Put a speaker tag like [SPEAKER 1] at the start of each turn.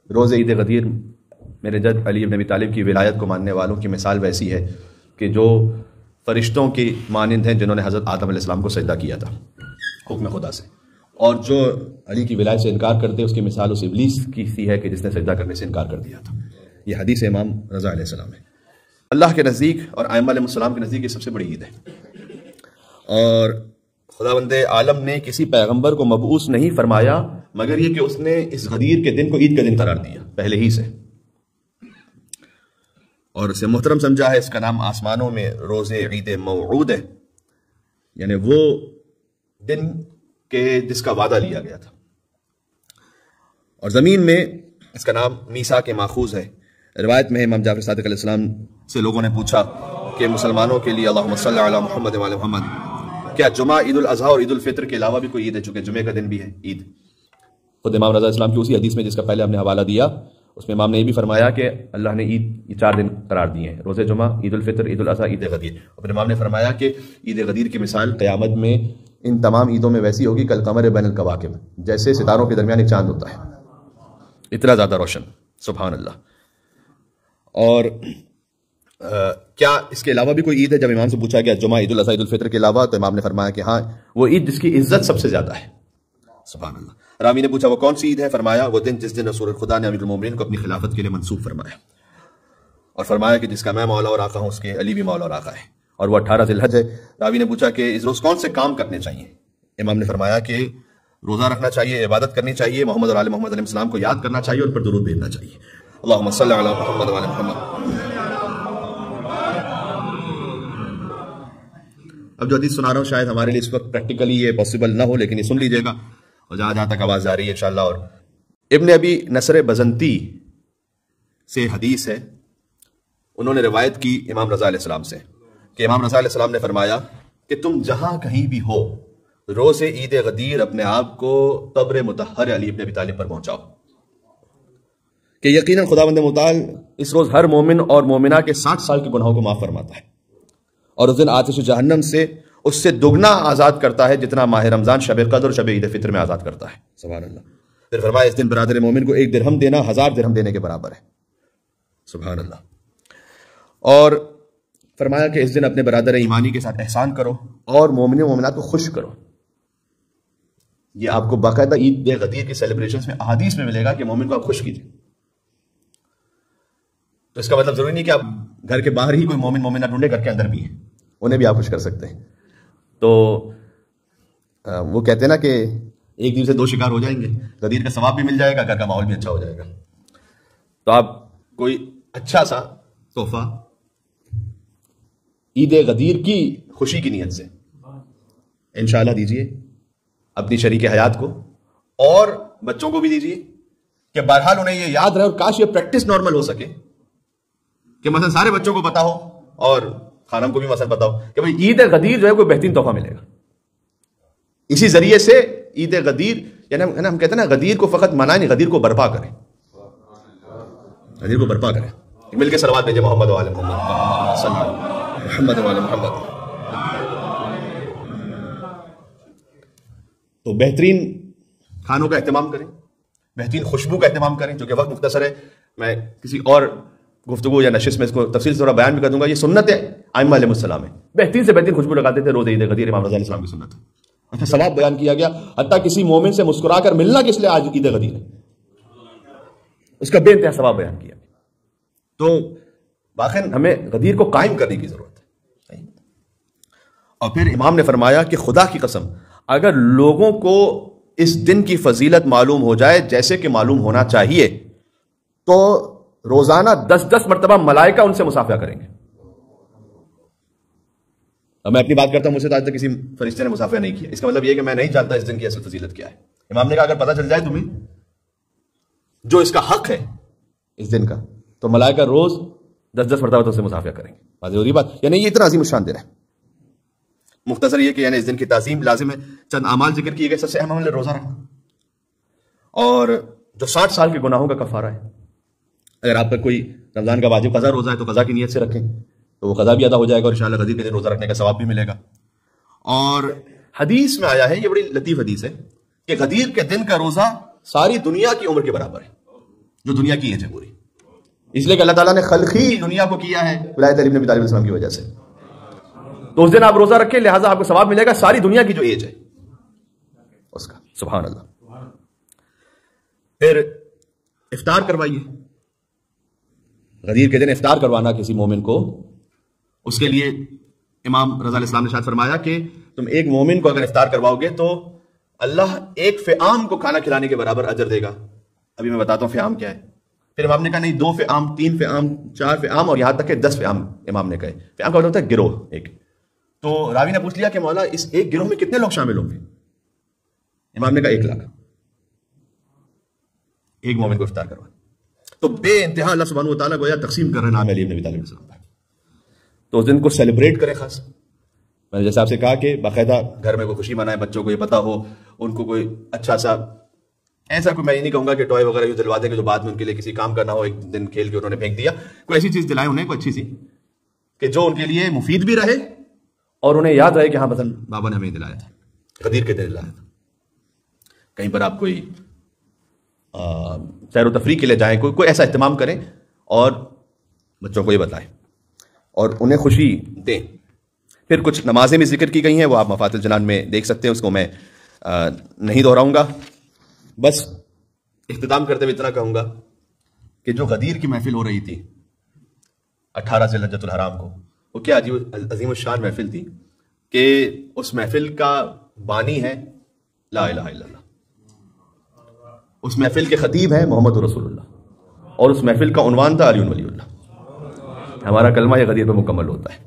[SPEAKER 1] روز عید غدیر میرے جد علی بن ابی طالب کی ولایت کو ماننے والوں کی مثال ویسی ہے کہ جو فرشتوں کی مانند ہیں جنہوں نے حضرت آدم علیہ السلام کو سجدہ کیا تھا حکم خدا سے، اور جو علی کی ولایت سے انکار کرتے اس کی مثال اس ابلیس کی سی ہے کہ جس نے سجدہ کرنے سے انکار کر دیا تھا۔ یہ حدیث امام رضا علیہ السلام ہے۔ اللہ کے نزدیک اور ائمہ علیہ السلام کے نزدیک یہ سب سے بڑی عید ہے، اور خداوند عالم نے کسی پیغمبر کو مبعوث نہیں فرمایا مگر یہ کہ اس نے اس غدیر کے دن کو عید کا دن قرار دیا پہلے ہی سے، اور اسے محترم سمجھا ہے۔ اس کا نام آسمانوں میں روز عید موعود ہے، یعنی وہ دن کہ جس کا وعدہ لیا گیا تھا، اور زمین میں اس کا نام میثاق کے ماخوذ ہے۔ روایت میں امام جعفر صادق علیہ السلام سے لوگوں نے پوچھا کہ مسلمانوں کے لیے اللہم صلی علی محمد وعلی محمد، کیا جمعہ عید الاضحیٰ اور عید الفطر کے علاوہ بھی کوئی عید ہے؟ چونکہ جمعے کا دن بھی ہے عید۔ خود امام رضا اسلام کی اسی حدیث میں جس کا پہلے ہم نے حوالہ دیا، اس میں امام نے یہ بھی فرمایا کہ اللہ نے عید یہ 4 دن قرار دیے ہیں، روزہ جمعہ، عید الفطر، عید الاضحیٰ، عید غدیر۔ اور پھر امام نے فرمایا کہ عید غدیر کی مثال قیامت میں ان تمام عیدوں میں ویسی ہوگی کالقمر بین الکواکب، جیسے ستاروں کے درمیان ایک چاند ہوتا ہے، اتنا زیادہ روشن، سبحان اللہ۔ اور کیا اس کے علاوہ بھی کوئی عید ہے؟ جب امام سے پوچھا گیا جمعہ، عید الاضحیٰ، عید الفطر کے علاوہ، تو امام نے فرمایا کہ ہاں وہ عید جس کی عزت سب سے زیادہ ہے، سبحان اللہ۔ راوی نے پوچھا وہ کون سی عید ہے؟ فرمایا وہ دن جس دن رسول خدا نے امیر المومنین کو اپنی خلافت کے لیے منصوب فرمایا، اور فرمایا کہ جس کا میں مولا اور آقا ہوں اس کے علی بھی مولا اور آقا ہے، اور وہ 18 ذی الحج ہے۔ راوی نے پوچھا کہ اس روز کون سے کام کرنے چاہیے؟ امام نے فرمایا کہ روزہ رکھنا چاہیے، عبادت کرنی چاہیے، محمد اور آل محمد علیہ السلام کو یاد کرنا چاہیے، اور پر درود بھیجنا چاہیے، اللہم صلی علی محمد وعلی محمد۔ اب جو حدیث سنا رہا ہوں شاید ہمارے لیے اس وقت پریکٹیکلی یہ پاسبل نہ ہو، لیکن یہ سن لیجئے گا، اور جہاں تک آواز جا رہی ہے انشاءاللہ۔ اور ابن ابی نصر بزنتی سے حدیث ہے، انہوں نے روایت کی امام رضا علیہ السلام سے کہ امام رضا علیہ السلام نے فرمایا کہ تم جہاں کہیں بھی ہو روز عید غدیر اپنے آپ کو قبر مطہر علی ابن ابی طالب پر پہنچاؤ، کہ یقیناً خداوند متعال اس روز ہر مومن اور مومنہ کے 60 سال کے گناہوں کو معاف فرماتا ہے، اور اس دن آتش جہنم سے اس سے دگنا آزاد کرتا ہے جتنا ماہ رمضان شب قدر اور شب عید فطر میں آزاد کرتا ہے، سبحان اللہ۔ پھر فرمایا اس دن برادر مومن کو 1 درہم دینا 1000 درہم دینے کے برابر ہے، سبحان اللہ۔ اور فرمایا کہ اس دن اپنے برادر ایمانی کے ساتھ احسان کرو اور مومن و مومنات کو خوش کرو۔ یہ آپ کو باقاعدہ عید غدیر کی سیلیبریشنز میں احادیث میں ملے گا کہ مومن کو آپ خوش کیجئے۔ تو اس کا مطلب ضروری نہیں کہ آپ گھر کے باہر ہی کوئی مومن مومنہ ڈھونڈے، گھر کے اندر بھی ہیں، انہیں بھی آپ خوش کر سکتے ہیں۔ تو وہ کہتے ہیں نا کہ ایک دن سے 2 شکار ہو جائیں گے، غدیر کا ثواب بھی مل جائے گا، گھر کا ماحول بھی اچھا ہو جائے گا۔ تو آپ کوئی اچھا سا تحفہ عید غدیر کی خوشی کی نیت سے انشاءاللہ دیجئے اپنی شریک حیات کو، اور بچوں کو بھی دیجئے، کہ بہرحال انہیں یہ یاد رہے، اور کاش یہ پریکٹس نارمل ہو سکے کہ مثلا سارے بچوں کو پتا ہو اور خانم کو بھی مثلا پتا ہو کہ بھئی عید غدیر جو ہے کوئی بہترین تحفہ ملے گا۔ اسی ذریعے سے عید غدیر، یعنی ہم کہتے ہیں نا غدیر کو فقط منائیں نہیں، غدیر کو برپا کریں، غدیر کو برپا کریں۔ مل کے صلوات بھیجیں محمد وعلی محمد صلی اللہ محمد وعلی محمد۔ تو بہترین کھانوں کا اہتمام کریں، بہترین خوشبو کا اہتمام کریں، جو کہ وقت مختصر ہے، میں کسی اور گفتگو یا نشست میں اس کو تفصیل سے تھوڑا بیان بھی کر دوں گا۔ یہ سنت ہے ائمہ علیہ السلام ہے، بہترین سے بہترین خوشبو لگاتے تھے روز عید غدیر، امام رضا علیہ السلام کی سنت ہے۔ اچھا ثواب بیان کیا گیا، حتیٰ کسی مومن سے مسکرا کر ملنا کس لیے آج عید غدیر ہے، اس کا بے انتہا ثواب بیان کیا۔ تو باقی ہمیں غدیر کو قائم کرنے کی ضرورت ہے۔ اور پھر امام نے فرمایا کہ خدا کی قسم اگر لوگوں کو اس دن کی فضیلت معلوم ہو جائے جیسے کہ معلوم ہونا چاہیے تو روزانہ 10 مرتبہ ملائکہ ان سے مصافحہ کریں گے۔ اب میں اپنی بات کرتا ہوں، مجھ سے آج تک کسی فرشتے نے مصافحہ نہیں کیا، اس کا مطلب یہ کہ میں نہیں جانتا اس دن کی اصل فضیلت کیا ہے۔ امام نے کہا اگر پتہ چل جائے تمہیں جو اس کا حق ہے اس دن کا، تو ملائکہ روز 10 مرتبہ تو سے مصافحہ کریں گے۔ بات ضروری بات، یعنی یہ اتنا عظیم الشان دن ہے۔ مختصر یہ کہ یعنی اس دن کی تعظیم لازم ہے۔ چند اعمال ذکر کیے گئے، سب سے اہم عمل ہے روزہ رکھنا، اور جو 60 سال کے گناہوں کا کفارہ ہے۔ اگر آپ کا کوئی رمضان کا واجب قضا روزہ ہے تو قضا کی نیت سے رکھیں تو وہ قضا بھی ادا ہو جائے گا، اور انشاءاللہ غدیر کے دن روزہ رکھنے کا ثواب بھی ملے گا۔ اور حدیث میں آیا ہے، یہ بڑی لطیف حدیث ہے، کہ غدیر کے دن کا روزہ ساری دنیا کی عمر کے برابر ہے، جو دنیا کی ایج ہے پوری، اس لیے کہ اللہ تعالیٰ نے خلقی دنیا کو کیا ہے ولایت علی بن ابی طالب السلام کی وجہ سے. تو اس دن آپ روزہ رکھیں، لہٰذا آپ کو ثواب ملے گا ساری دنیا کی جو ایج ہے اس کا. سبحان اللہ. پھر افطار کروائیے. غدیر کے دن افطار کروانا کسی مومن کو، اس کے لیے امام رضا علیہ السلام نے ارشاد فرمایا کہ تم ایک مومن کو اگر افطار کرواؤ گے تو اللہ ایک فئام کو کھانا کھلانے کے برابر اجر دے گا. ابھی میں بتاتا ہوں فئام کیا ہے. پھر امام نے کہا نہیں 2 فئام 3 فئام 4 فئام اور یہاں تک کہ 10 فئام امام نے کہے. فئام کا مطلب ہوتا ہے گروہ ایک. تو راوی نے پوچھ لیا کہ مولا اس ایک گروہ میں کتنے لوگ شامل ہوں گے؟ امام نے کہا 1 لاکھ. ایک مومن کو افطار کروانا. تو بے انتہا اللہ سبحانہ و تعالیٰ گویا تقسیم کر رہے ہیں نام علی بن ابی طالب السلام پر. تو اس دن کو سیلیبریٹ کریں. خاص میں نے جیسے آپ سے کہا کہ باقاعدہ گھر میں کوئی خوشی منائے، بچوں کو یہ پتا ہو، ان کو کوئی اچھا سا ایسا کوئی، میں یہ نہیں کہوں گا کہ ٹوائے وغیرہ دلوا دیں کہ جو بعد میں ان کے لیے کسی کام کرنا ہو، ایک دن کھیل کے انہوں نے پھینک دیا. کوئی ایسی چیز دلائیں انہیں، کوئی اچھی سی کہ جو ان کے لیے مفید بھی رہے اور انہیں یاد رہے کہ ہاں مثلا بابا نے ہمیں دلایا تھا، غدیر کے دن دلایا تھا. کہیں پر آپ کوئی سیر و تفریح کے لیے جائیں، کوئی ایسا اہتمام کریں اور بچوں کو یہ بتائیں اور انہیں خوشی دیں. پھر کچھ نمازیں بھی ذکر کی گئی ہیں، وہ آپ مفاتح الجنان میں دیکھ سکتے ہیں، اس کو میں نہیں دہراؤں گا. بس اختتام کرتے ہوئے اتنا کہوں گا کہ جو غدیر کی محفل ہو رہی تھی 18 ذی الحجۃ الحرام کو، وہ کیا عظیم الشان محفل تھی کہ اس محفل کا بانی ہے لا الہ الا اللہ. اس محفل کے خطیب ہیں محمد رسول اللہ، اور اس محفل کا عنوان تھا علی ولی اللہ. ہمارا کلمہ یہ غدیر پہ مکمل ہوتا ہے.